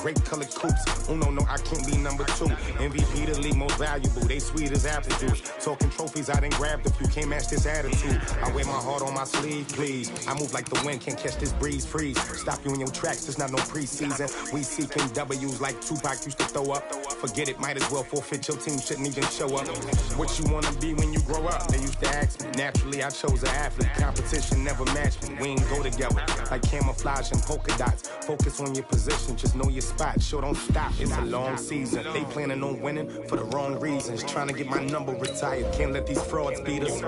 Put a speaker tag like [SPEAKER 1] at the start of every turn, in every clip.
[SPEAKER 1] grape colored coops. Oh no, I can't be number 2. MVP the league most valuable. They sweet as apple juice. Talking trophies, I done grabbed a few. Can't match this attitude. I wear my heart on my sleeve, please. I move like the wind, can't catch this breeze. Freeze. Stop you in your tracks. It's not no preseason. We seeking W's like Tupac used to throw up. Forget it, might as well forfeit. Your team shouldn't even show up. What you wanna be when you grow up? They used to ask me. Naturally, I chose an athlete. Competition never matched me. We ain't go together like camouflage and polka dots. Focus on your position, just know your spot. Sure, don't stop. It's a long season. They planning on winning for the wrong reasons. Trying to get my number retired. Can't let these frauds beat us.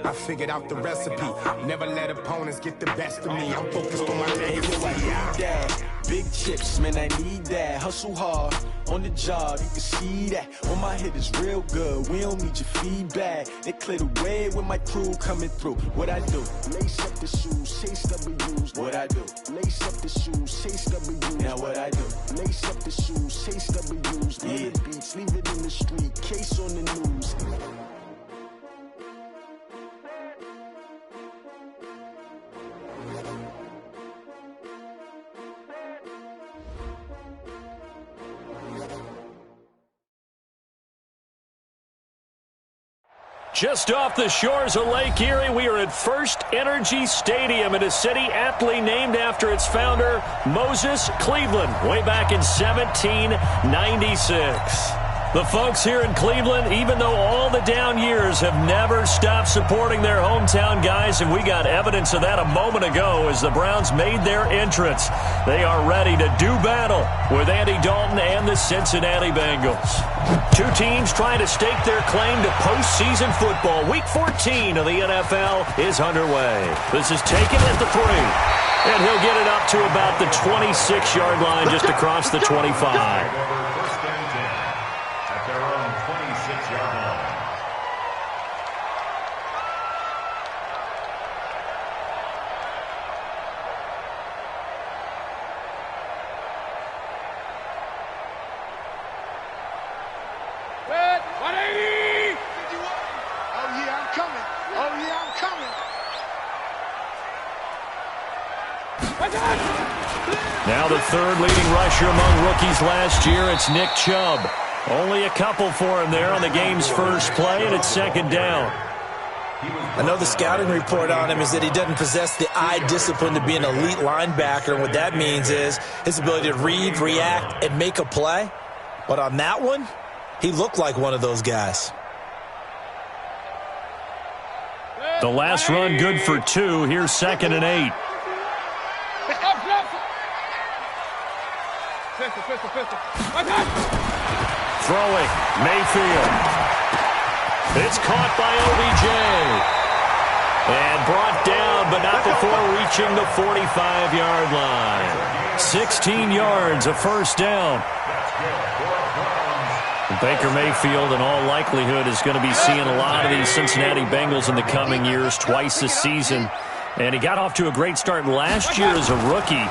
[SPEAKER 1] I figured out the recipe. Never let opponents get the best of me. I'm focused on my legacy.
[SPEAKER 2] Big chips, man, I need that. Hustle hard on the job, you can see that. On my head is real good, we don't need your feedback. They clear the way with my crew coming through. What I do? Lace up the shoes, chase W's. What I do? Lace up the shoes, chase W's. Now what I do? Lace up the shoes, chase W's. Yeah. The beats, leave it in the street, case on the news.
[SPEAKER 3] Just off the shores of Lake Erie, we are at First Energy Stadium in a city aptly named after its founder, Moses Cleveland, way back in 1796. The folks here in Cleveland, even though all the down years, have never stopped supporting their hometown guys, and we got evidence of that a moment ago as the Browns made their entrance. They are ready to do battle with Andy Dalton and the Cincinnati Bengals. Two teams trying to stake their claim to postseason football. Week 14 of the NFL is underway. This is taken at the 3. And he'll get it up to about the 26-yard line just across the 25. Now the third leading rusher among rookies last year, it's Nick Chubb. Only a couple for him there on the game's first play, and it's second down.
[SPEAKER 4] I know the scouting report on him is that he doesn't possess the eye discipline to be an elite linebacker, and what that means is his ability to read, react, and make a play. But on that one, he looked like one of those guys.
[SPEAKER 3] The last run good for 2. Here's 2nd and 8. Throwing, Mayfield. It's caught by OBJ. And brought down, but not before reaching the 45-yard line. 16 yards, a first down. Baker Mayfield, in all likelihood, is going to be seeing a lot of these Cincinnati Bengals in the coming years, twice this season. And he got off to a great start last year as a rookie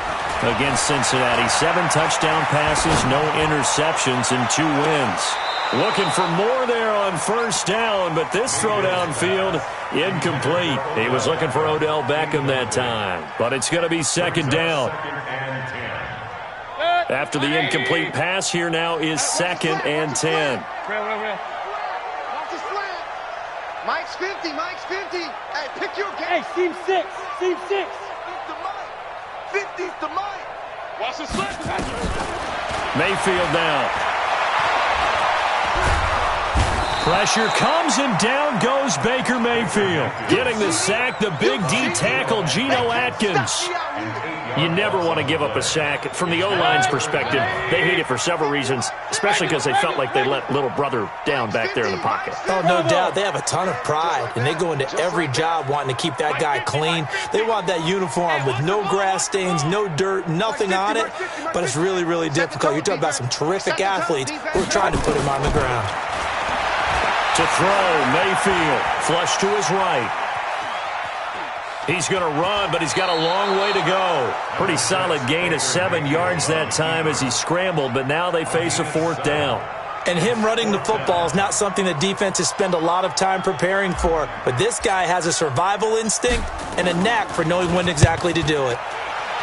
[SPEAKER 3] against Cincinnati. 7 touchdown passes, no interceptions, and 2 wins. Looking for more there on first down, but this throw downfield, incomplete. He was looking for Odell Beckham that time, but it's going to be second down. After the incomplete pass, here now is 2nd and 10.
[SPEAKER 5] Mike's 50, Mike's 50. Hey, pick your game. Hey, seam 6, seam 6. 50's to Mike. Watch the slip.
[SPEAKER 3] Mayfield now. Pressure comes, and down goes Baker Mayfield. Getting the sack, the big D tackle, Geno Atkins. You never want to give up a sack. From the O-line's perspective, they hate it for several reasons, especially because they felt like they let little brother down back there in the pocket.
[SPEAKER 4] Oh, no doubt. They have a ton of pride, and they go into every job wanting to keep that guy clean. They want that uniform with no grass stains, no dirt, nothing on it, but it's really, really difficult. You're talking about some terrific athletes who are trying to put him on the ground.
[SPEAKER 3] To throw, Mayfield, flush to his right. He's going to run, but he's got a long way to go. Pretty solid gain of 7 yards that time as he scrambled, but now they face a 4th down.
[SPEAKER 4] And him running the football is not something that defenses spend a lot of time preparing for, but this guy has a survival instinct and a knack for knowing when exactly to do it.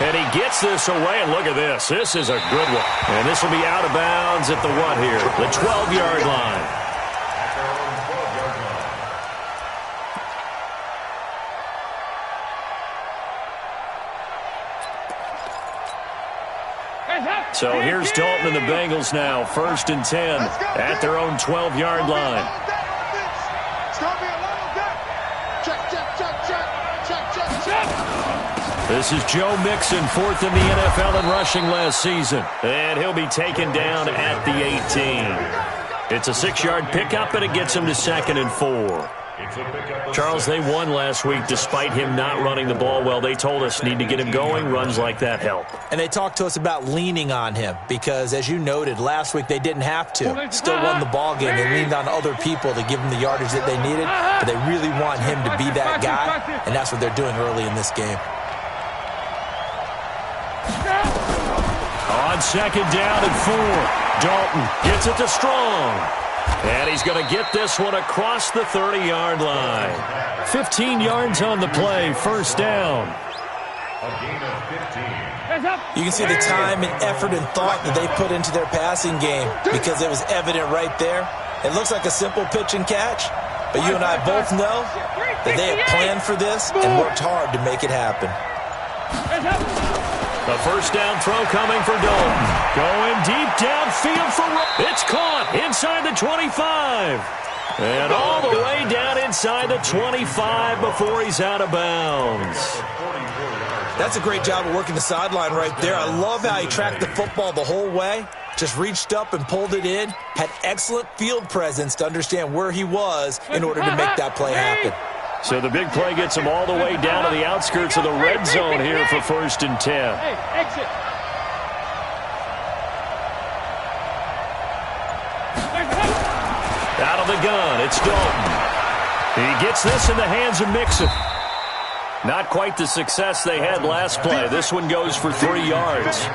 [SPEAKER 3] And he gets this away, and look at this. This is a good one. And this will be out of bounds at the what here? The 12-yard line. So here's Dalton and the Bengals now, 1st and 10 at their own 12-yard line. This is Joe Mixon, 4th in the NFL in rushing last season. And he'll be taken down at the 18. It's a 6-yard pickup, and it gets him to 2nd and 4. Charles, they won last week despite him not running the ball well. They told us need to get him going. Runs like that help.
[SPEAKER 4] And they talked to us about leaning on him because, as you noted, last week they didn't have to. Still won the ball game. They leaned on other people to give them the yardage that they needed, but they really want him to be that guy, and that's what they're doing early in this game.
[SPEAKER 3] On 2nd down and 4, Dalton gets it to Strong. And he's going to get this one across the 30-yard line. 15 yards on the play, 1st down.
[SPEAKER 4] You can see the time and effort and thought that they put into their passing game because it was evident right there. It looks like a simple pitch and catch, but you and I both know that they have planned for this and worked hard to make it happen.
[SPEAKER 3] The 1st down throw coming for Dalton. Going deep downfield for it's caught inside the 25. And all the way down inside the 25 before he's out of bounds.
[SPEAKER 4] That's a great job of working the sideline right there. I love how he tracked the football the whole way. Just reached up and pulled it in. Had excellent field presence to understand where he was in order to make that play happen.
[SPEAKER 3] So the big play gets him all the way down to the outskirts of the red zone here for 1st and 10.
[SPEAKER 5] Exit.
[SPEAKER 3] Out of the gun, it's Dalton. He gets this in the hands of Mixon. Not quite the success they had last play. This one goes for 3 yards.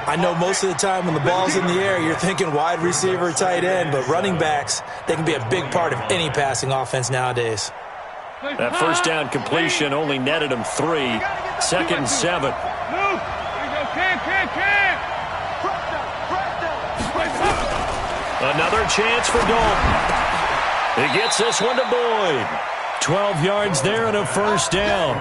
[SPEAKER 4] I know most of the time when the ball's in the air, you're thinking wide receiver, tight end, but running backs, they can be a big part of any passing offense nowadays.
[SPEAKER 3] That 1st down completion only netted him 3. 2nd and 7. Another chance for Dalton. He gets this one to Boyd. 12 yards there and a 1st down.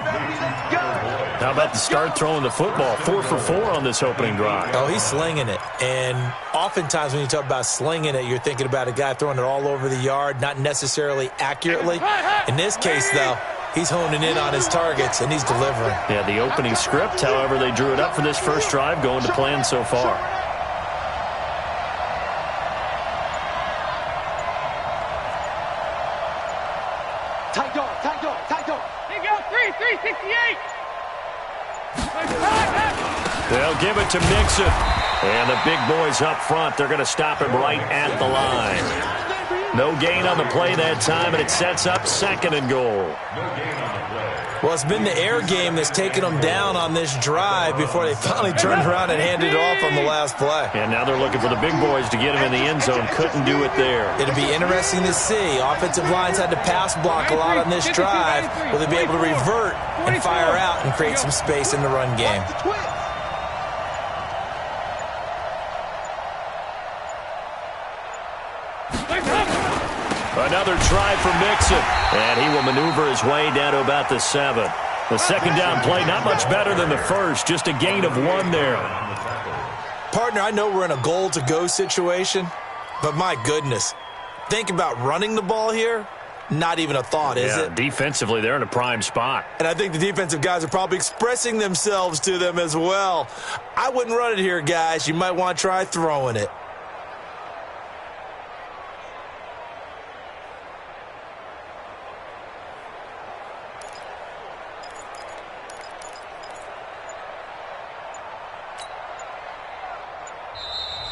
[SPEAKER 3] How about the start throwing the football? 4 for 4 on this opening drive.
[SPEAKER 4] Oh, he's slinging it. And oftentimes when you talk about slinging it, you're thinking about a guy throwing it all over the yard, not necessarily accurately. In this case, though, he's honing in on his targets, and he's delivering.
[SPEAKER 3] Yeah, the opening script, however, they drew it up for this first drive, going to plan so far.
[SPEAKER 5] Tight dog. They go 368.
[SPEAKER 3] They'll give it to Mixon. And the big boys up front, they're going to stop him right at the line. No gain on the play that time, and it sets up 2nd and goal.
[SPEAKER 4] Well, it's been the air game that's taken them down on this drive before they finally turned around and handed it off on the last play.
[SPEAKER 3] And now they're looking for the big boys to get him in the end zone. Couldn't do it there.
[SPEAKER 4] It'll be interesting to see. Offensive lines had to pass block a lot on this drive. Will they be able to revert and fire out and create some space in the run game?
[SPEAKER 3] Another try for Mixon, and he will maneuver his way down to about the 7. The 2nd down play, not much better than the first, just a gain of 1 there.
[SPEAKER 4] Partner, I know we're in a goal-to-go situation, but my goodness, think about running the ball here. Not even a thought, is it?
[SPEAKER 3] Defensively, they're in a prime spot.
[SPEAKER 4] And I think the defensive guys are probably expressing themselves to them as well. I wouldn't run it here, guys. You might want to try throwing it.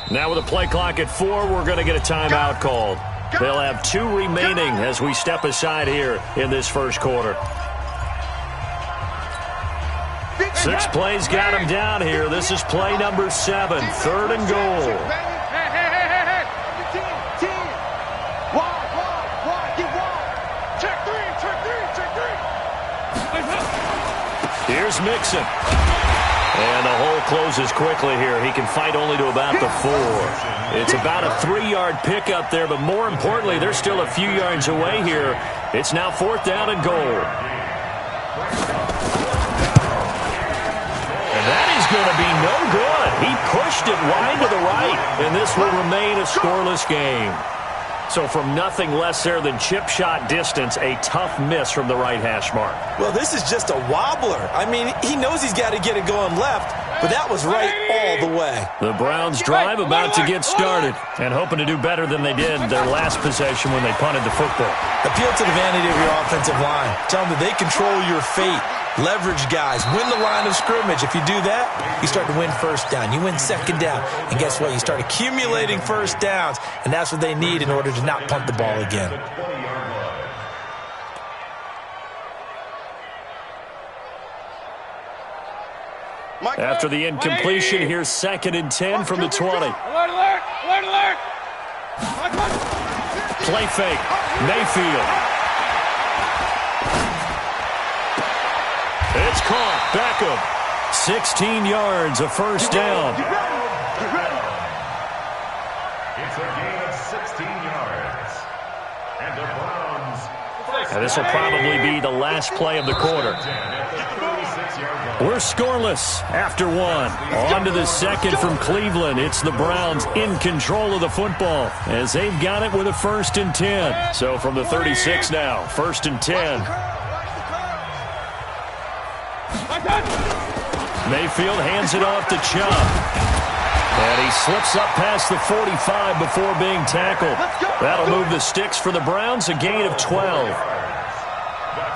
[SPEAKER 3] Now with a play clock at 4, we're going to get a timeout called. They'll have 2 remaining as we step aside here in this first quarter. 6 plays got him down here. This is play number 7, 3rd and goal. Here's Mixon. And the hole closes quickly here. He can fight only to about the 4. It's about a 3-yard pickup there, but more importantly, they're still a few yards away here. It's now 4th down and goal. And that is going to be no good. He pushed it wide to the right, and this will remain a scoreless game. So from nothing less there than chip shot distance, a tough miss from the right hash mark.
[SPEAKER 4] Well, this is just a wobbler. I mean, he knows he's got to get it going left, but that was right all the way.
[SPEAKER 3] The Browns drive about to get started and hoping to do better than they did their last possession when they punted the football.
[SPEAKER 4] Appeal to the vanity of your offensive line. Tell them that they control your fate. Leverage guys. Win the line of scrimmage. If you do that, you start to win first down. You win 2nd down. And guess what? You start accumulating first downs, and that's what they need in order to not punt the ball again.
[SPEAKER 3] After the incompletion, here's 2nd and 10 from the 20.
[SPEAKER 5] Alert, alert, alert, alert.
[SPEAKER 3] Play fake. Mayfield. It's caught. Beckham. 16 yards, a first down.
[SPEAKER 6] It's a gain of 16 yards. And the Browns.
[SPEAKER 3] And this will probably be the last play of the quarter. We're scoreless after 1. On to the 2nd from Cleveland. It's the Browns in control of the football as they've got it with a 1st and 10. So from the 36 now, 1st and 10. Mayfield hands it off to Chubb. And he slips up past the 45 before being tackled. That'll move the sticks for the Browns, a gain of 12.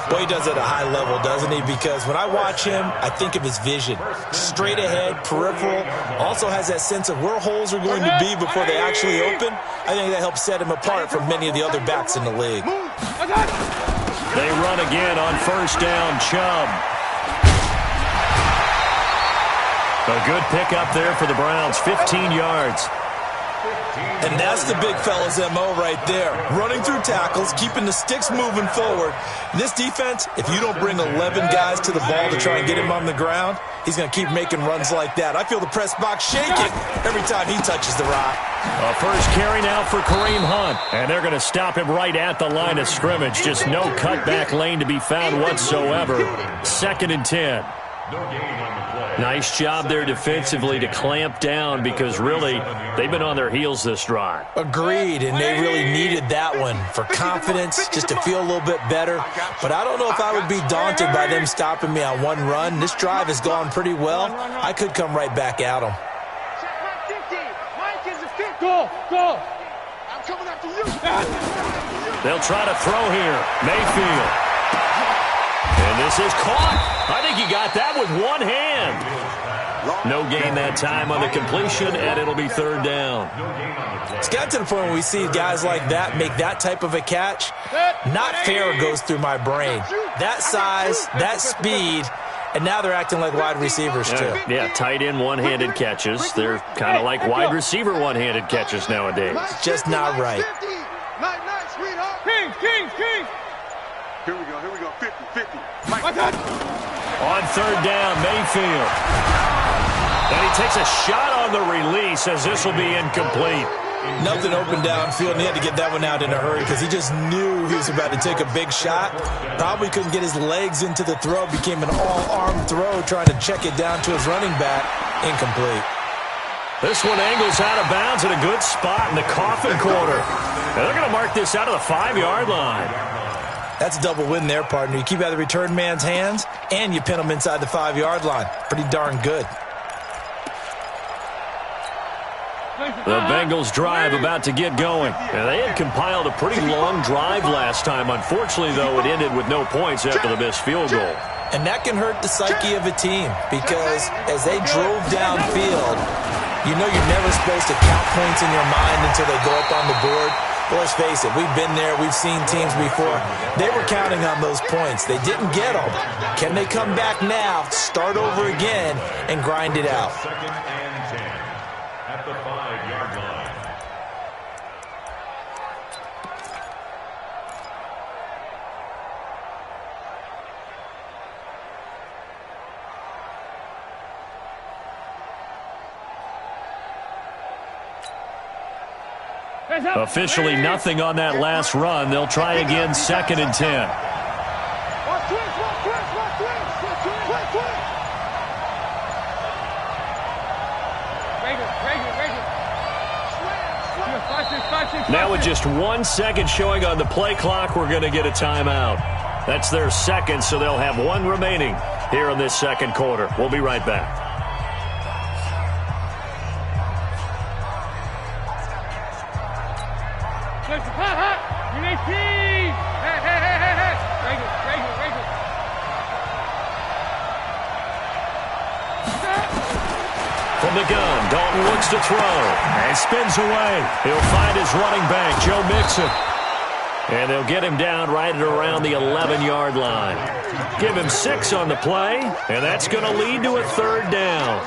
[SPEAKER 4] Well, he does it at a high level, doesn't he? Because when I watch him, I think of his vision. Straight ahead, peripheral. Also has that sense of where holes are going to be before they actually open. I think that helps set him apart from many of the other backs in the league.
[SPEAKER 3] They run again on 1st down, Chubb. A good pickup there for the Browns, 15 yards.
[SPEAKER 4] And that's the big fella's M.O. right there. Running through tackles, keeping the sticks moving forward. This defense, if you don't bring 11 guys to the ball to try and get him on the ground, he's going to keep making runs like that. I feel the press box shaking every time he touches the rock.
[SPEAKER 3] A first carry now for Kareem Hunt. And they're going to stop him right at the line of scrimmage. Just no cutback lane to be found whatsoever. 2nd and 10. Nice job there defensively to clamp down because really they've been on their heels this drive.
[SPEAKER 4] Agreed, and they really needed that one for confidence, just to feel a little bit better. But I don't know if I would be daunted by them stopping me on one run. This drive has gone pretty well. I could come right back at them.
[SPEAKER 5] Go, go. I'm coming after you.
[SPEAKER 3] They'll try to throw here. Mayfield. And this is caught. I think he got that with one hand. No gain that time on the completion, and it'll be 3rd down.
[SPEAKER 4] It's got to the point where we see guys like that make that type of a catch. Not fair goes through my brain. That size, that speed, and now they're acting like wide receivers too.
[SPEAKER 3] Yeah, tight end one-handed catches. They're kind of like wide receiver one-handed catches nowadays.
[SPEAKER 4] It's just not right.
[SPEAKER 5] Kings. Here we go, 50.
[SPEAKER 3] On 3rd down, Mayfield. And he takes a shot on the release as this will be incomplete.
[SPEAKER 4] Nothing open downfield, and he had to get that one out in a hurry because he just knew he was about to take a big shot. Probably couldn't get his legs into the throw. Became an all-arm throw trying to check it down to his running back. Incomplete.
[SPEAKER 3] This one angles out of bounds at a good spot in the coffin corner. And they're going to mark this out of the 5-yard line.
[SPEAKER 4] That's a double win there, partner. You keep out of the return man's hands, and you pin him inside the 5-yard line. Pretty darn good.
[SPEAKER 3] The Bengals drive about to get going. And they had compiled a pretty long drive last time. Unfortunately, though, it ended with no points after the missed field goal.
[SPEAKER 4] And that can hurt the psyche of a team because as they drove downfield, you know you're never supposed to count points in your mind until they go up on the board. Well, let's face it, we've been there. We've seen teams before. They were counting on those points. They didn't get them. Can they come back now, start over again, and grind it out?
[SPEAKER 6] 2nd and 10 at the 5-yard line.
[SPEAKER 3] Officially nothing on that last run. They'll try again, 2nd and 10. Now with just 1 second showing on the play clock, we're going to get a timeout. That's their second, so they'll have 1 remaining here in this second quarter. We'll be right back. From the gun, Dalton looks to throw and spins away. He'll find his running back, Joe Mixon. And they'll get him down right at around the 11-yard line. Give him 6 on the play, and that's going to lead to a 3rd down.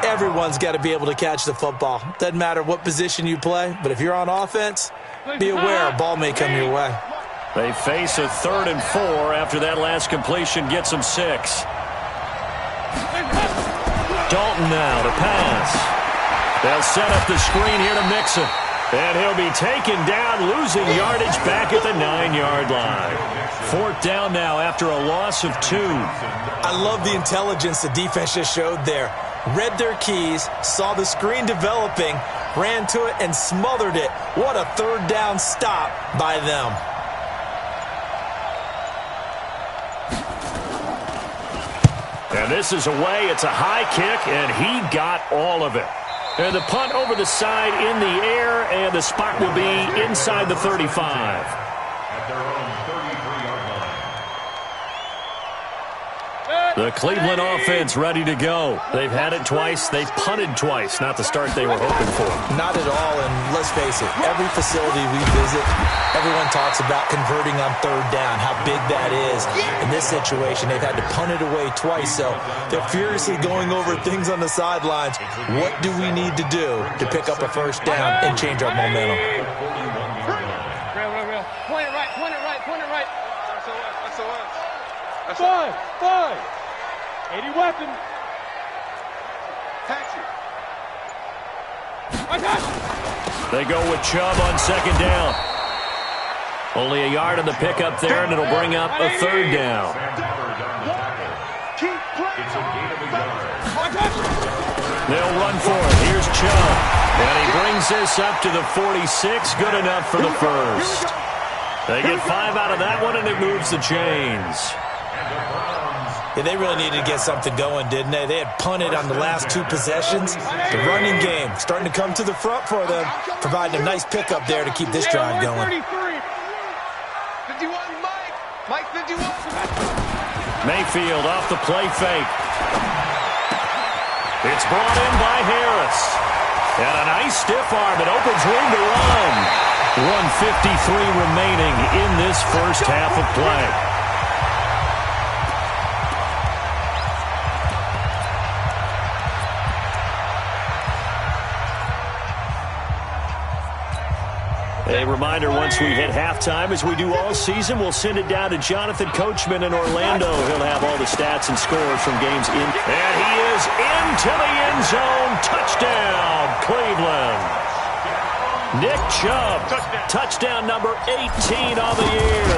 [SPEAKER 4] Everyone's got to be able to catch the football. Doesn't matter what position you play, but if you're on offense, be aware a ball may come your way.
[SPEAKER 3] They face a 3rd and 4 after that last completion gets them 6. Dalton now to pass. They'll set up the screen here to Mixon. And he'll be taken down, losing yardage back at the 9-yard line. 4th down now after a loss of 2.
[SPEAKER 4] I love the intelligence the defense just showed there. Read their keys, saw the screen developing, ran to it, and smothered it. What a 3rd down stop by them.
[SPEAKER 3] And this is away. It's a high kick, and he got all of it. And the punt over the side in the air, and the spot will be inside the 35.
[SPEAKER 6] At their own 33-yard line.
[SPEAKER 3] The Cleveland offense ready to go. They've had it twice. They've punted twice. Not the start they were hoping for.
[SPEAKER 4] Not at all, and let's face it, every facility we visit, everyone talks about converting on 3rd down, how big that is. In this situation, they've had to punt it away twice, so they're furiously going over things on the sidelines. What do we need to do to pick up a 1st down and change our momentum?
[SPEAKER 5] Real. Point it right. That's five. 80 weapon. Taxi.
[SPEAKER 3] They go with Chubb on 2nd down. Only a yard on the pickup there, and it'll bring up a 3rd down.
[SPEAKER 6] It's a gain of a yard.
[SPEAKER 3] They'll run for it. Here's Chubb. And he brings this up to the 46. Good enough for the 1st. They get 5 out of that one, and it moves the chains.
[SPEAKER 4] Yeah, they really needed to get something going, didn't they? They had punted on the last 2 possessions. The running game starting to come to the front for them, providing a nice pickup there to keep this drive going.
[SPEAKER 5] 51, Mike 51.
[SPEAKER 3] Mayfield off the play fake. It's brought in by Harris. And a nice stiff arm. It opens room to run. 1:53 remaining in this first half of play. A reminder, once we hit halftime, as we do all season, we'll send it down to Jonathan Coachman in Orlando. He'll have all the stats and scores from games in. And he is into the end zone. Touchdown, Cleveland. Nick Chubb, touchdown number 18 on the year,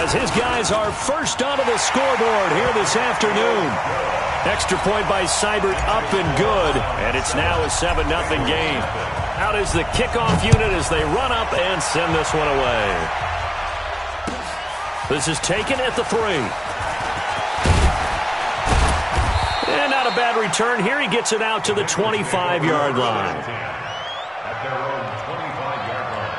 [SPEAKER 3] as his guys are first onto the scoreboard here this afternoon. Extra point by Seibert, up and good, and it's now a 7-0 game. Out is the kickoff unit as they run up and send this one away. This is taken at the 3. And not a bad return here. He gets it out to the 25-yard line.
[SPEAKER 6] At their own 25-yard line.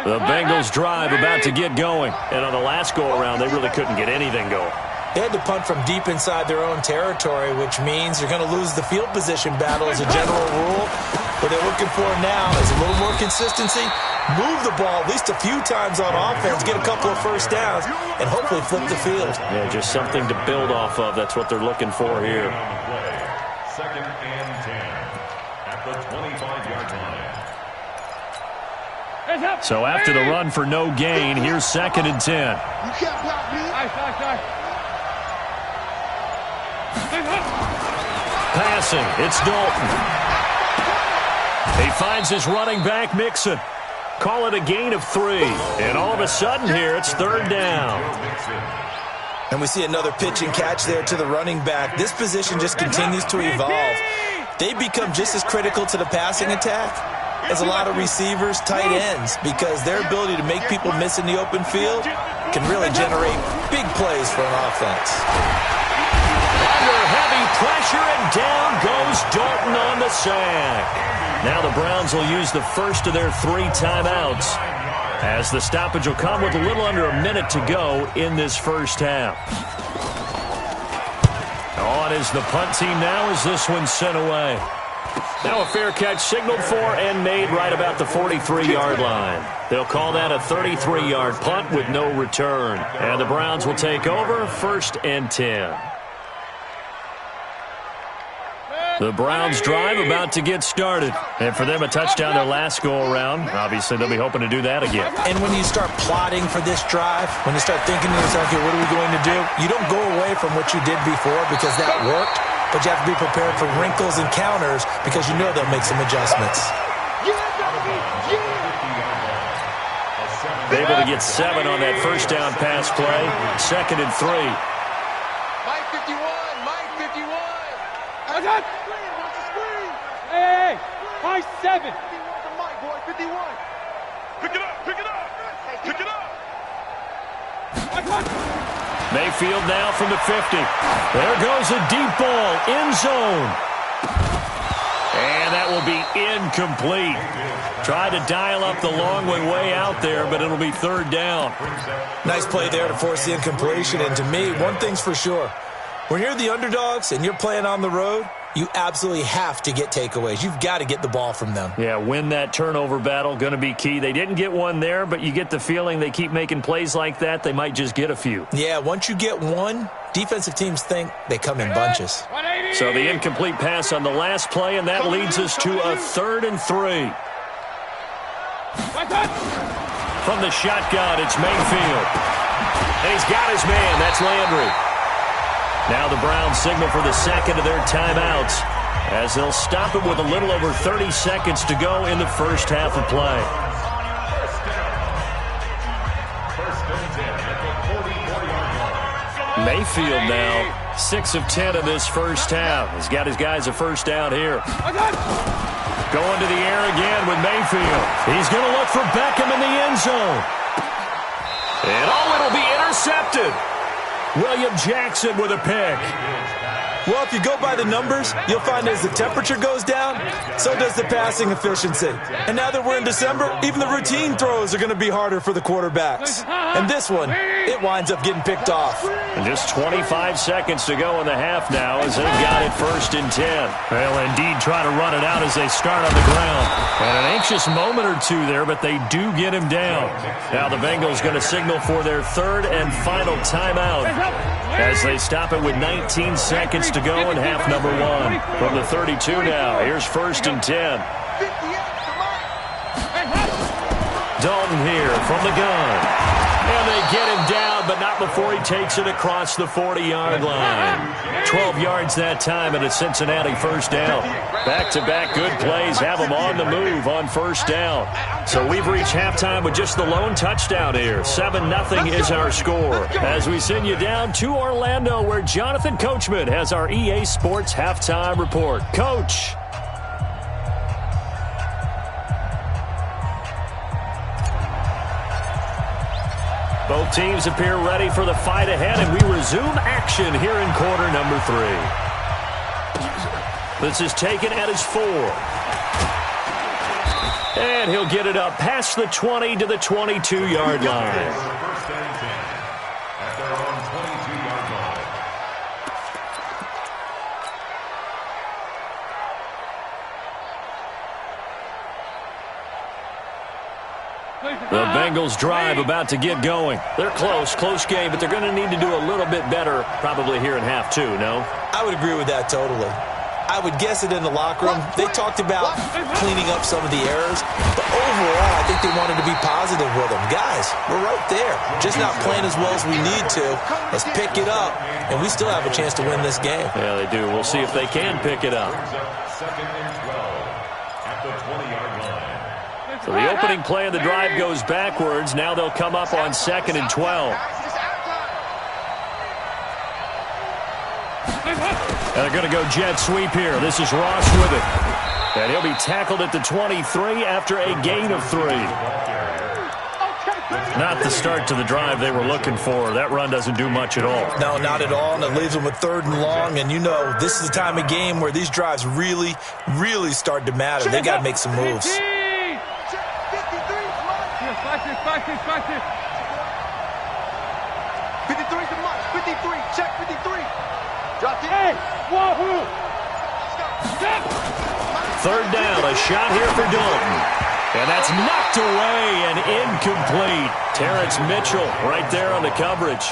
[SPEAKER 3] The Bengals drive about to get going. And on the last go-around, they really couldn't get anything going.
[SPEAKER 4] They had to punt from deep inside their own territory, which means you're going to lose the field position battle as a general rule. What they're looking for now is a little more consistency, move the ball at least a few times on offense, get a couple of first downs, and hopefully flip the field.
[SPEAKER 3] Yeah, just something to build off of. That's what they're looking for here.
[SPEAKER 6] 2nd and 10. at the 25-yard line.
[SPEAKER 3] So after the run for no gain, here's 2nd and 10.
[SPEAKER 5] You can't block me.
[SPEAKER 3] Passing, it's Dalton. He finds his running back, Mixon. Call it a gain of 3. And all of a sudden here, it's 3rd down.
[SPEAKER 4] And we see another pitch and catch there to the running back. This position just continues to evolve. They become just as critical to the passing attack as a lot of receivers, tight ends, because their ability to make people miss in the open field can really generate big plays for an offense.
[SPEAKER 3] Under heavy pressure, and down goes Dalton on the sack. Now the Browns will use the first of their 3 timeouts, as the stoppage will come with a little under a minute to go in this first half. On is the punt team now as this one's sent away. Now a fair catch signaled for and made right about the 43-yard line. They'll call that a 33-yard punt with no return. And the Browns will take over 1st and 10. The Browns drive about to get started. And for them, a touchdown their last go-around. Obviously, they'll be hoping to do that again.
[SPEAKER 4] And when you start plotting for this drive, when you start thinking to yourself, okay, what are we going to do? You don't go away from what you did before because that worked, but you have to be prepared for wrinkles and counters because you know they'll make some adjustments.
[SPEAKER 3] Able to get 7 on that first down pass play. 2nd and 3.
[SPEAKER 5] Mike 51, Mike 51. I got screen.
[SPEAKER 7] Hey, Mike 7.
[SPEAKER 5] 51 to Mike, boy, 51. Pick it up, pick it up, pick it up.
[SPEAKER 3] Mayfield now from the 50. There goes a deep ball, end zone. And that will be incomplete. Tried to dial up the long way out there, but it'll be 3rd down.
[SPEAKER 4] Nice play there to force the incompletion. And to me, one thing's for sure. When you're the underdogs and you're playing on the road, you absolutely have to get takeaways. You've got to get the ball from them.
[SPEAKER 3] Yeah, win that turnover battle, going to be key. They didn't get one there, but you get the feeling they keep making plays like that, they might just get a few.
[SPEAKER 4] Yeah, once you get one, defensive teams think they come in bunches.
[SPEAKER 3] So the incomplete pass on the last play, and that leads us to a 3rd and 3. From the shotgun, it's Mayfield. And he's got his man. That's Landry. Now the Browns signal for the 2nd of their timeouts as they'll stop it with a little over 30 seconds to go in the first half of play. Mayfield now 6 of 10 in this first half. He's got his guys a first down here. Going to the air again with Mayfield. He's going to look for Beckham in the end zone. And it'll be intercepted. William Jackson with a pick.
[SPEAKER 4] Well, if you go by the numbers, you'll find as the temperature goes down, so does the passing efficiency. And now that we're in December, even the routine throws are going to be harder for the quarterbacks. And this one, it winds up getting picked off.
[SPEAKER 3] And just 25 seconds to go in the half now as they've got it 1st and 10. They'll indeed try to run it out as they start on the ground. And an anxious moment or two there, but they do get him down. Now the Bengals going to signal for their 3rd and final timeout as they stop it with 19 seconds to go in half number 1. From the 32 now, here's 1st and 10. Dalton here from the gun. And they get him down, but not before he takes it across the 40-yard line. 12 yards that time and a Cincinnati first down. Back-to-back good plays have them on the move on first down. So we've reached halftime with just the lone touchdown here. 7-0 is our score. As we send you down to Orlando, where Jonathan Coachman has our EA Sports halftime report. Coach. Both teams appear ready for the fight ahead, and we resume action here in quarter number 3. This is taken at his 4. And he'll get it up past the 20 to the 22-yard line. The Bengals drive about to get going. They're close game, but they're going to need to do a little bit better probably here in half 2, no?
[SPEAKER 4] I would agree with that totally. I would guess it in the locker room. They talked about cleaning up some of the errors, but overall, I think they wanted to be positive with them. Guys, we're right there. Just not playing as well as we need to. Let's pick it up, and we still have a chance to win this game.
[SPEAKER 3] Yeah, they do. We'll see if they can pick it up.
[SPEAKER 6] Second and 12 at the 20-yard line.
[SPEAKER 3] So the opening play of the drive goes backwards. Now they'll come up on 2nd and 12. And they're going to go jet sweep here. This is Ross with it. And he'll be tackled at the 23 after a gain of 3. Not the start to the drive they were looking for. That run doesn't do much at all.
[SPEAKER 4] No, not at all, and it leaves them with 3rd and long. And you know, this is the time of game where these drives really, really start to matter. They got to make some moves.
[SPEAKER 7] 53
[SPEAKER 5] the mark. 53. Check 53. Drop it.
[SPEAKER 7] Hey, wahoo!
[SPEAKER 3] 3rd down, a shot here for Dalton. And that's knocked away and incomplete. Terrence Mitchell right there on the coverage.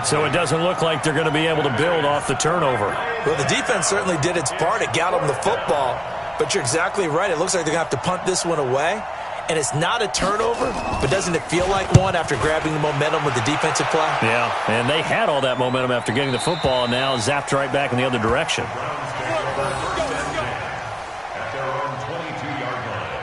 [SPEAKER 3] So it doesn't look like they're going to be able to build off the turnover.
[SPEAKER 4] Well, the defense certainly did its part. It got them the football. But you're exactly right. It looks like they're going to have to punt this one away. And it's not a turnover, but doesn't it feel like one after grabbing the momentum with the defensive play?
[SPEAKER 3] Yeah, and they had all that momentum after getting the football and now zapped right back in the other direction.
[SPEAKER 6] At their own 22-yard line.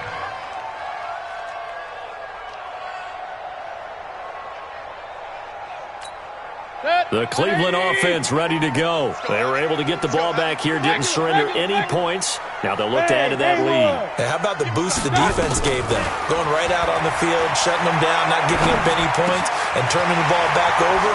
[SPEAKER 3] The Cleveland offense ready to go. They were able to get the ball back here, didn't surrender any points. Now they'll look to add to that lead.
[SPEAKER 4] Hey, how about the boost the defense gave them? Going right out on the field, shutting them down, not giving up any points, and turning the ball back over.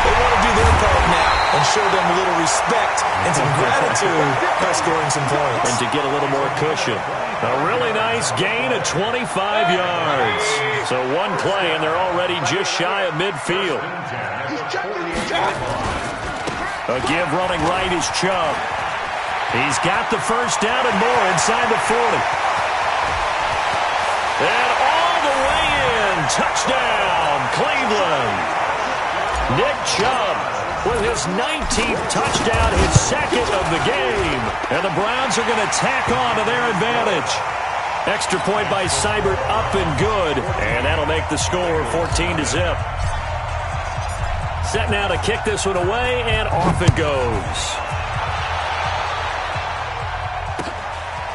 [SPEAKER 4] They want to do their part now and show them a little respect and some gratitude by scoring some points.
[SPEAKER 3] And to get a little more cushion. A really nice gain of 25 yards. So one play, and they're already just shy of midfield. A give running right is Chubb. He's got the first down and more inside the 40. And all the way in. Touchdown, Cleveland. Nick Chubb with his 19th touchdown, his 2nd of the game. And the Browns are going to tack on to their advantage. Extra point by Seibert up and good. And that'll make the score 14-0. Set now to kick this one away, and off it goes.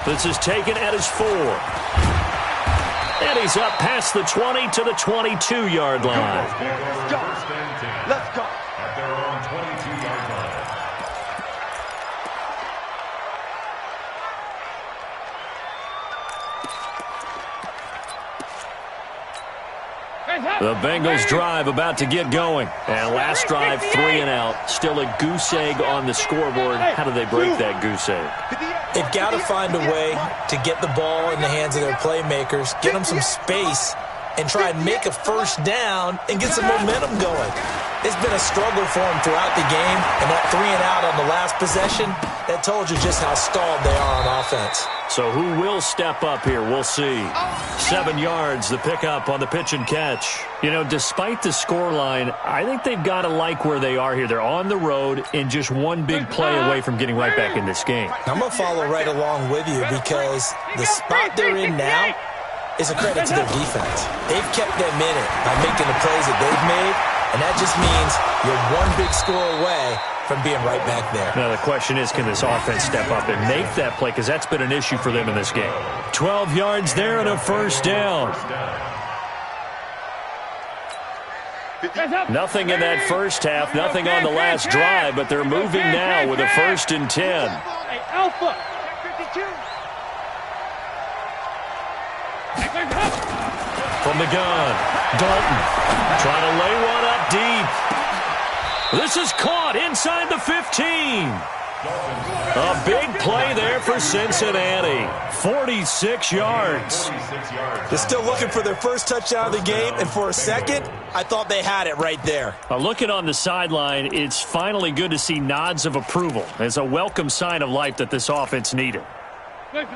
[SPEAKER 3] This is taken at his 4. And he's up past the 20 to the 22-yard line.
[SPEAKER 5] Let's go.
[SPEAKER 6] At their own 22-yard line.
[SPEAKER 3] The Bengals drive about to get going. And last drive, 3 and out. Still a goose egg on the scoreboard. How do they break that goose egg?
[SPEAKER 4] They've got to find a way to get the ball in the hands of their playmakers, get them some space, and try and make a first down and get some momentum going. It's been a struggle for them throughout the game, and that 3 and out on the last possession, that told you just how stalled they are on offense.
[SPEAKER 3] So who will step up here? We'll see. 7 yards, the pickup on the pitch and catch. You know, despite the scoreline, I think they've got to like where they are here. They're on the road and just one big play away from getting right back in this game.
[SPEAKER 4] I'm going to follow right along with you because the spot they're in now is a credit to their defense. They've kept them in it by making the plays that they've made, and that just means you're one big score away from being right back there.
[SPEAKER 3] Now the question is, can this offense step up and make that play? Because that's been an issue for them in this game. 12 yards there and a first down. Nothing in that first half, nothing on the last drive, but they're moving now with a 1st and 10.
[SPEAKER 7] Hey, Alpha.
[SPEAKER 3] From the gun, Dalton trying to lay one up deep. This is caught inside the 15. A big play there for Cincinnati. 46 yards.
[SPEAKER 4] They're still looking for their first touchdown of the game, and for a second, I thought they had it right there.
[SPEAKER 3] Looking on the sideline, it's finally good to see nods of approval. It's a welcome sign of life that this offense needed.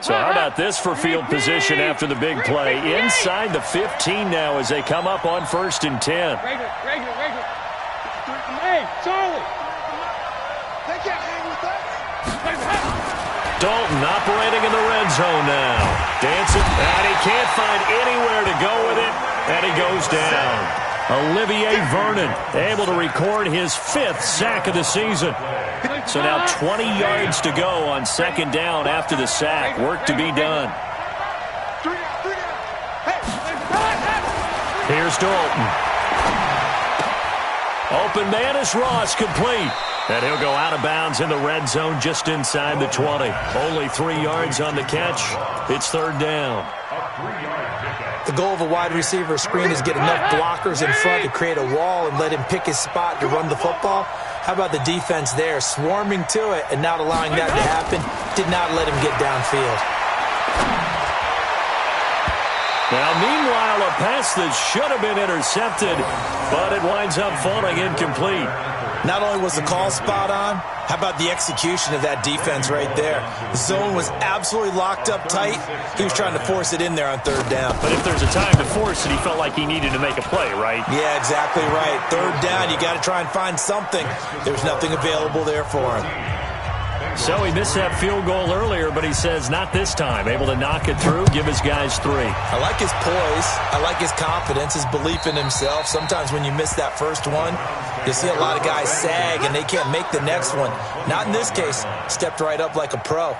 [SPEAKER 3] So how about this for field position after the big play? Inside the 15 now as they come up on 1st and 10.
[SPEAKER 7] Regular. Hey, Charlie.
[SPEAKER 5] They can't hang with that.
[SPEAKER 3] Dalton operating in the red zone now. Dancing, and he can't find anywhere to go with it, and he goes down. Olivier Vernon able to record his 5th sack of the season. So now 20 yards to go on 2nd down after the sack. Work to be done. Here's Dalton. Open man is Ross, complete. And he'll go out of bounds in the red zone just inside the 20. Only 3 yards on the catch. It's 3rd down.
[SPEAKER 4] The goal of a wide receiver screen is get enough blockers in front to create a wall and let him pick his spot to run the football. How about the defense there, swarming to it and not allowing that to happen? Did not let him get downfield.
[SPEAKER 3] Now, meanwhile, a pass that should have been intercepted, but it winds up falling incomplete.
[SPEAKER 4] Not only was the call spot on, how about the execution of that defense right there? The zone was absolutely locked up tight. He was trying to force it in there on 3rd down.
[SPEAKER 3] But if there's a time to force it, he felt like he needed to make a play, right?
[SPEAKER 4] Yeah, exactly right. 3rd down, you got to try and find something. There's nothing available there for him.
[SPEAKER 3] So he missed that field goal earlier, but he says not this time. Able to knock it through, give his guys 3.
[SPEAKER 4] I like his poise. I like his confidence, his belief in himself. Sometimes when you miss that first one, you see a lot of guys sag and they can't make the next one. Not in this case. Stepped right up like a pro.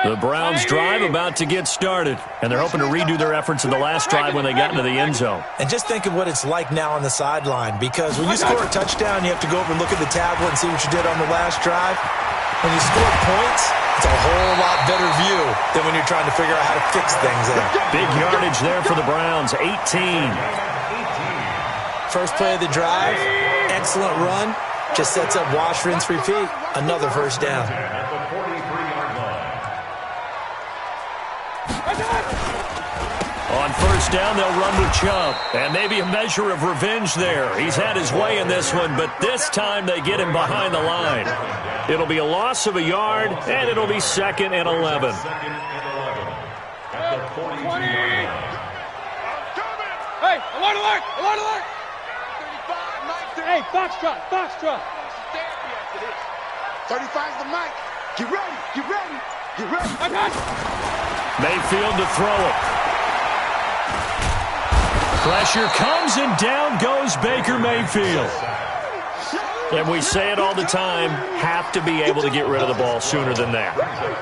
[SPEAKER 3] The Browns drive about to get started, and they're hoping to redo their efforts in the last drive when they got into the end zone.
[SPEAKER 4] And just think of what it's like now on the sideline, because when you score a touchdown, you have to go over and look at the tablet and see what you did on the last drive. When you score points, it's a whole lot better view than when you're trying to figure out how to fix things in.
[SPEAKER 3] Big yardage there for the Browns, 18.
[SPEAKER 4] First play of the drive, excellent run. Just sets up wash, rinse, repeat. Another 1st down.
[SPEAKER 3] On 1st down, they'll run to Chubb. And maybe a measure of revenge there. He's had his way in this one, but this time they get him behind the line. It'll be a loss of a yard, and it'll be 2nd and 11.
[SPEAKER 7] Hey, alert, alert, alert, alert! Hey, foxtrot, foxtrot!
[SPEAKER 5] 35's the mic. Get ready, get ready, get ready.
[SPEAKER 7] I got you.
[SPEAKER 3] Mayfield to throw it. Pressure comes, and down goes Baker Mayfield. And we say it all the time, have to be able to get rid of the ball sooner than that.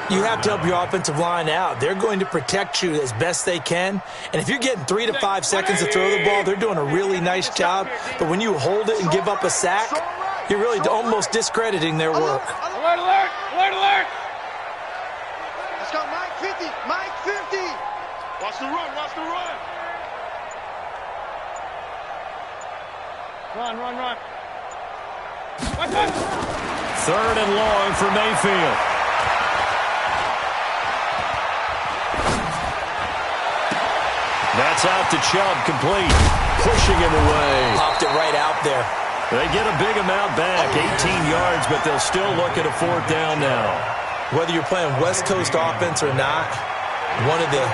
[SPEAKER 4] You have to help your offensive line out. They're going to protect you as best they can. And if you're getting 3 to 5 seconds to throw the ball, they're doing a really nice job. But when you hold it and give up a sack, you're really almost discrediting their work.
[SPEAKER 7] Alert, alert, alert, alert!
[SPEAKER 5] Let's go, Mike 50, Mike 50.
[SPEAKER 7] Watch the run, watch the run. Run, run, run.
[SPEAKER 3] 3rd and long for Mayfield. That's out to Chubb, complete. Pushing him away.
[SPEAKER 4] Popped it right out there.
[SPEAKER 3] They get a big amount back, 18 yards, but they'll still look at a 4th down now.
[SPEAKER 4] Whether you're playing West Coast offense or not, one of the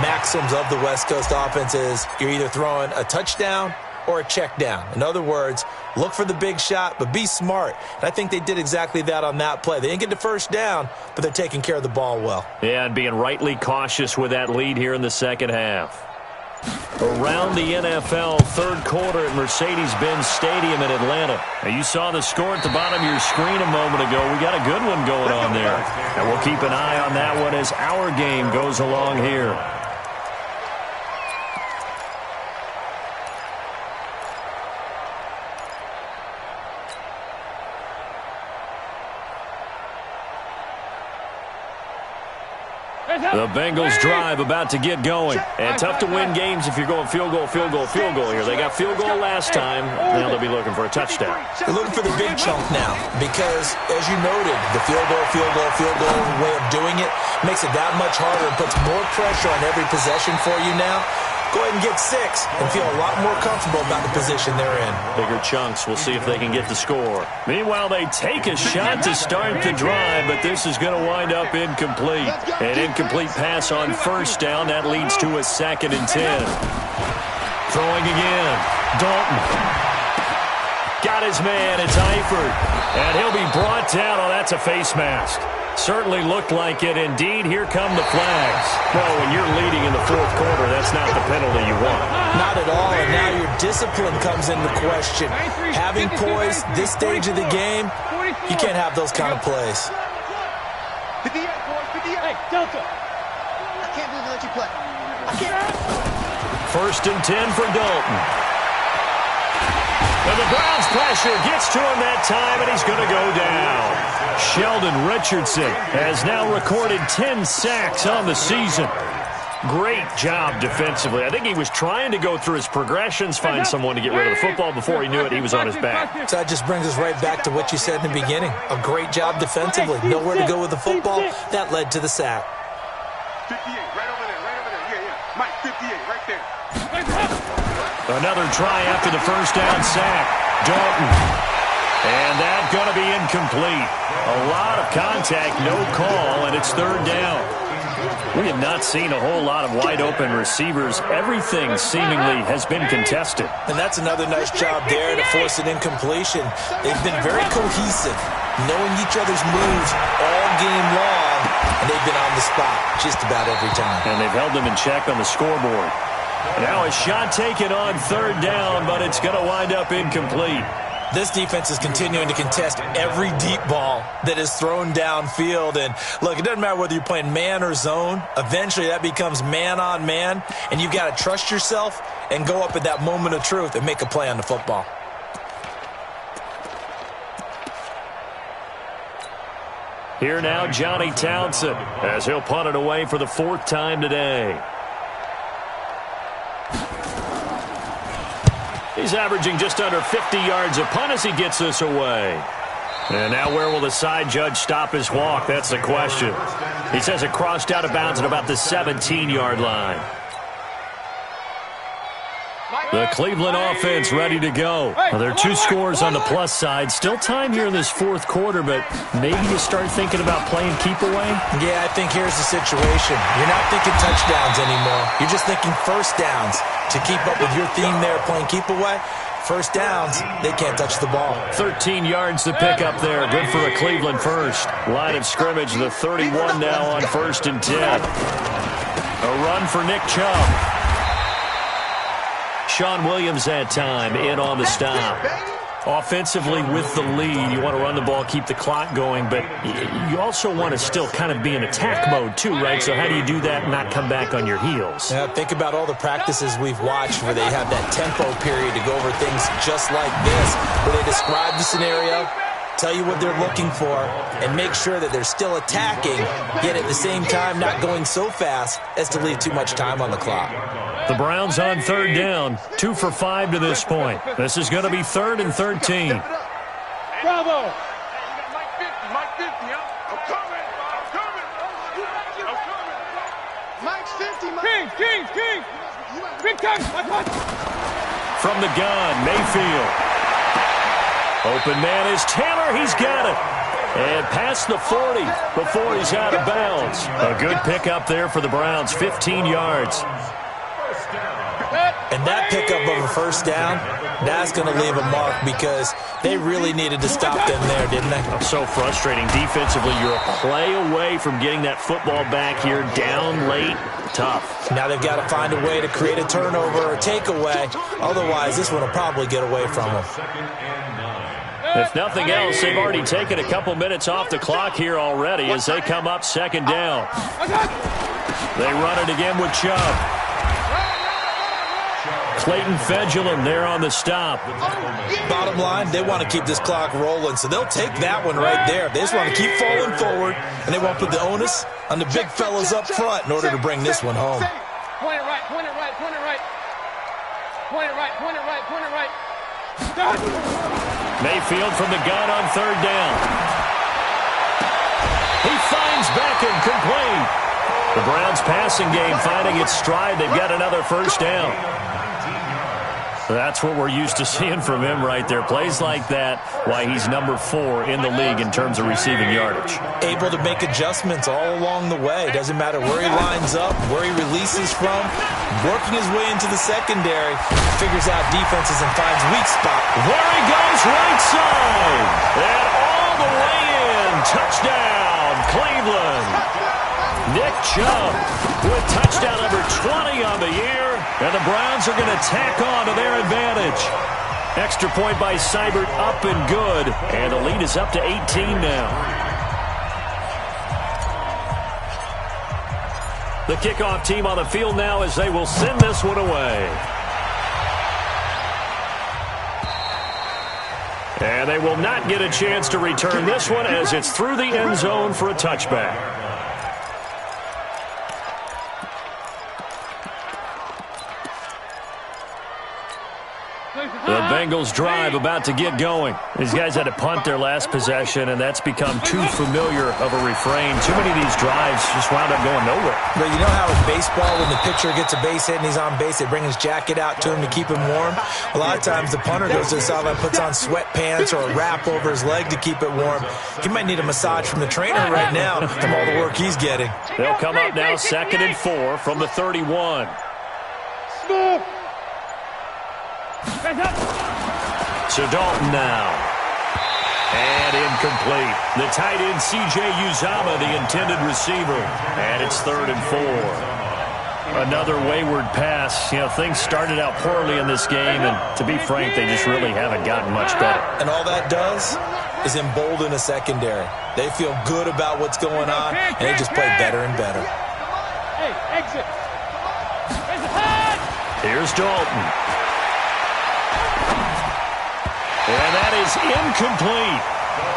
[SPEAKER 4] maxims of the West Coast offense is you're either throwing a touchdown or a check down. In other words, look for the big shot, but be smart. And I think they did exactly that on that play. They didn't get the 1st down, but they're taking care of the ball well.
[SPEAKER 3] Yeah, and being rightly cautious with that lead here in the 2nd half. Around the NFL, 3rd quarter at Mercedes-Benz Stadium in Atlanta. Now, you saw the score at the bottom of your screen a moment ago. We got a good one going on there. And we'll keep an eye on that one as our game goes along here. The Bengals drive about to get going. And tough to win games if you're going field goal, field goal, field goal here. They got field goal last time. Now they'll be looking for a touchdown.
[SPEAKER 4] They're looking for the big chunk now because, as you noted, the field goal way of doing it makes it that much harder and puts more pressure on every possession for you now. go ahead and get 6 and feel a lot more comfortable about the position they're in.
[SPEAKER 3] Bigger chunks. We'll see if they can get the score. Meanwhile, they take a shot to start the drive, but this is going to wind up incomplete. An incomplete pass on first down. That leads to a 2nd and 10. Throwing again. Dalton. Got his man. It's Eifert. And he'll be brought down. Oh, that's a face mask. Certainly looked like it. Indeed, here come the flags. Well, when you're leading in the 4th quarter, that's not the penalty you want.
[SPEAKER 4] Not at all, and now your discipline comes into question. Having poise this stage of the game, you can't have those kind of plays.
[SPEAKER 5] 58, boys, 58. Hey, Delta. I can't believe they let you play. I can't.
[SPEAKER 3] 1st and 10 for Dalton. And the Browns pressure gets to him that time, and he's going to go down. Sheldon Richardson has now recorded 10 sacks on the season. Great job defensively. I think he was trying to go through his progressions, find someone to get rid of the football. Before he knew it, he was on his back.
[SPEAKER 4] So that just brings us right back to what you said in the beginning. A great job defensively. Nowhere to go with the football. That led to the sack.
[SPEAKER 5] 58, right over there. Yeah. Mike, 58, right there.
[SPEAKER 3] Another try after the first down sack. Dalton. And that's going to be incomplete. A lot of contact, no call, and it's 3rd down. We have not seen a whole lot of wide-open receivers. Everything seemingly has been contested.
[SPEAKER 4] And that's another nice job there to force an incompletion. They've been very cohesive, knowing each other's moves all game long, and they've been on the spot just about every time.
[SPEAKER 3] And they've held them in check on the scoreboard. Now a shot taken on 3rd down, but it's going to wind up incomplete.
[SPEAKER 4] This defense is continuing to contest every deep ball that is thrown downfield. And, look, it doesn't matter whether you're playing man or zone. Eventually that becomes man-on-man, and you've got to trust yourself and go up at that moment of truth and make a play on the football.
[SPEAKER 3] Here now, Johnny Townsend, as he'll punt it away for the 4th time today. He's averaging just under 50 yards a punt as he gets this away. And now where will the side judge stop his walk? That's the question. He says it crossed out of bounds at about the 17-yard line. The Cleveland offense ready to go. Well, there are 2 scores on the plus side. Still time here in this 4th quarter, but maybe you start thinking about playing keep away?
[SPEAKER 4] Yeah, I think here's the situation. You're not thinking touchdowns anymore. You're just thinking first downs. To keep up with your theme there, playing keep away, first downs, they can't touch the ball.
[SPEAKER 3] 13 yards to pick up there. Good for a Cleveland first. Line of scrimmage, the 31 now on 1st and 10. A run for Nick Chubb. Sean Williams that time in on the stop. Offensively with the lead, you want to run the ball, keep the clock going, but you also want to still kind of be in attack mode too, right? So how do you do that and not come back on your heels?
[SPEAKER 4] Yeah, think about all the practices we've watched where they have that tempo period to go over things just like this, where they describe the scenario, tell you what they're looking for, and make sure that they're still attacking, yet at the same time not going so fast as to leave too much time on the clock.
[SPEAKER 3] The Browns on 3rd down, 2 for 5 to this point. This is going to be 3rd and 13.
[SPEAKER 7] Bravo!
[SPEAKER 5] Mike 50, Mike 50, yeah? I'm coming. Mike's 50, Mike.
[SPEAKER 7] King! Big time, my
[SPEAKER 3] From the gun, Mayfield. Open man is Taylor, he's got it. And past the 40 before he's out of bounds. A good pickup there for the Browns, 15 yards.
[SPEAKER 4] And that pickup of a first down, that's going to leave a mark because they really needed to stop them there, didn't they?
[SPEAKER 3] So frustrating. Defensively, you're a play away from getting that football back here down late. Tough.
[SPEAKER 4] Now they've got to find a way to create a turnover or takeaway. Otherwise, this one will probably get away from them.
[SPEAKER 3] If nothing else, they've already taken a couple minutes off the clock here already as they come up 2nd down. They run it again with Chubb. Clayton Fedulum there on the stop.
[SPEAKER 4] Bottom line, they want to keep this clock rolling, so they'll take that one right there. They just want to keep falling forward, and they want to put the onus on the big fellas up front in order to bring this one home.
[SPEAKER 7] Point it right, point it right, point it right. Point it right, point it right, point it right.
[SPEAKER 3] Mayfield from the gun on 3rd down. He finds Beckham complete. The Browns passing game finding its stride. They've got another first down. That's what we're used to seeing from him right there. Plays like that, why he's number 4 in the league in terms of receiving yardage.
[SPEAKER 4] Able to make adjustments all along the way. Doesn't matter where he lines up, where he releases from. Working his way into the secondary. Figures out defenses and finds weak spot.
[SPEAKER 3] There he goes, right side. And all the way in. Touchdown, Cleveland. Nick Chubb with touchdown number 20 on the year. And the Browns are going to tack on to their advantage. Extra point by Seibert, up and good. And the lead is up to 18 now. The kickoff team on the field now as they will send this one away. And they will not get a chance to return this one as it's through the end zone for a touchback. The Bengals drive about to get going. These guys had to punt their last possession, and that's become too familiar of a refrain. Too many of these drives just wound up going nowhere.
[SPEAKER 4] But you know how with baseball, when the pitcher gets a base hit and he's on base, they bring his jacket out to him to keep him warm? A lot of times the punter goes to the sideline, puts on sweatpants or a wrap over his leg to keep it warm. He might need a massage from the trainer right now from all the work he's getting.
[SPEAKER 3] They'll come up now 2nd and 4 from the 31. So Dalton now. And incomplete. The tight end, C.J. Uzomah, the intended receiver. And it's 3rd and 4. Another wayward pass. You know, things started out poorly in this game, and to be frank, they just really haven't gotten much better.
[SPEAKER 4] And all that does is embolden a secondary. They feel good about what's going on, and they just play better and better.
[SPEAKER 7] Hey, exit.
[SPEAKER 3] Here's Dalton. And that is incomplete.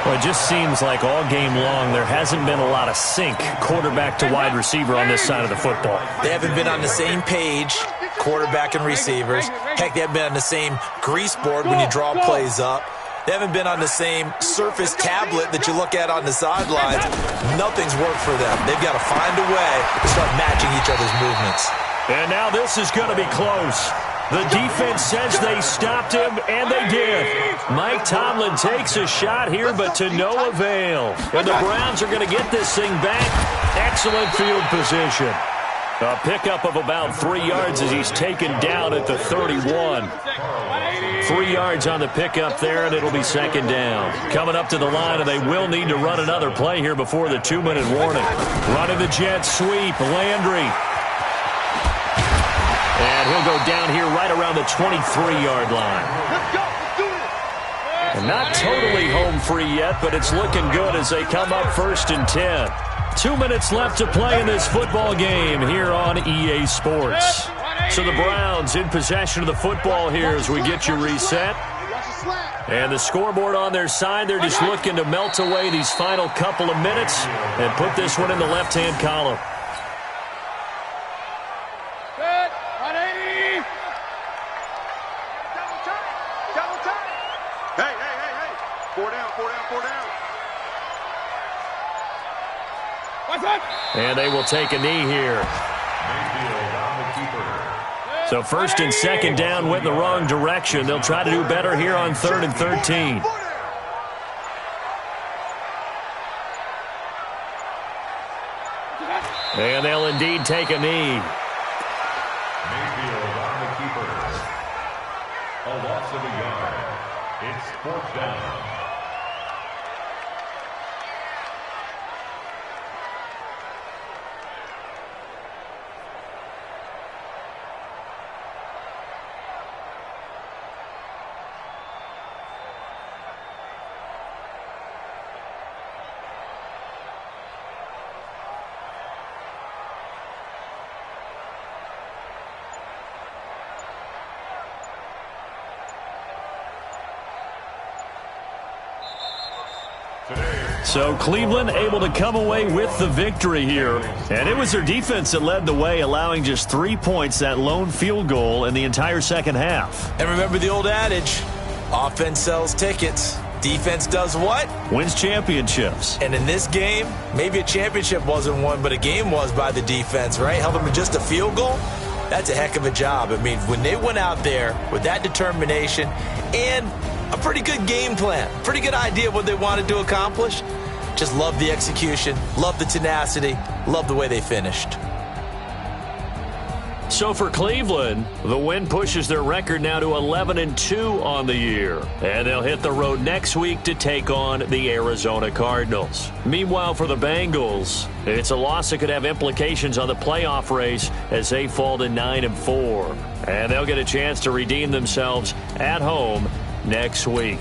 [SPEAKER 3] Well, it just seems like all game long there hasn't been a lot of sync quarterback to wide receiver on this side of the football.
[SPEAKER 4] They haven't been on the same page, quarterback and receivers. Heck, they haven't been on the same grease board when you draw plays up. They haven't been on the same surface tablet that you look at on the sidelines. Nothing's worked for them. They've got to find a way to start matching each other's movements.
[SPEAKER 3] And now this is going to be close. The defense says they stopped him, and they did. Mike Tomlin takes a shot here, but to no avail. And the Browns are going to get this thing back. Excellent field position. A pickup of about 3 yards as he's taken down at the 31. 3 yards on the pickup there, and it'll be 2nd down. Coming up to the line, and they will need to run another play here before the 2-minute warning. Running the jet sweep, Landry. And he'll go down here right around the 23-yard line. And not totally home free yet, but it's looking good as they come up 1st and 10. 2 minutes left to play in this football game here on EA Sports. So the Browns in possession of the football here as we get you reset. And the scoreboard on their side, they're just looking to melt away these final couple of minutes and put this one in the left-hand column. And they will take a knee here. So 1st and 2nd down went in the wrong direction. They'll try to do better here on 3rd and 13. And they'll indeed take a knee.
[SPEAKER 6] Mayfield on the keeper. A loss of a yard. It's 4th down.
[SPEAKER 3] So Cleveland able to come away with the victory here. And it was their defense that led the way, allowing just 3 points, that lone field goal in the entire second half.
[SPEAKER 4] And remember the old adage, offense sells tickets. Defense does what?
[SPEAKER 3] Wins championships.
[SPEAKER 4] And in this game, maybe a championship wasn't won, but a game was by the defense, right? Held them to just a field goal. That's a heck of a job. I mean, when they went out there with that determination and a pretty good game plan, pretty good idea of what they wanted to accomplish, just love the execution, love the tenacity, love the way they finished.
[SPEAKER 3] So for Cleveland, the win pushes their record now to 11-2 on the year. And they'll hit the road next week to take on the Arizona Cardinals. Meanwhile, for the Bengals, it's a loss that could have implications on the playoff race as they fall to 9-4. And they'll get a chance to redeem themselves at home next week.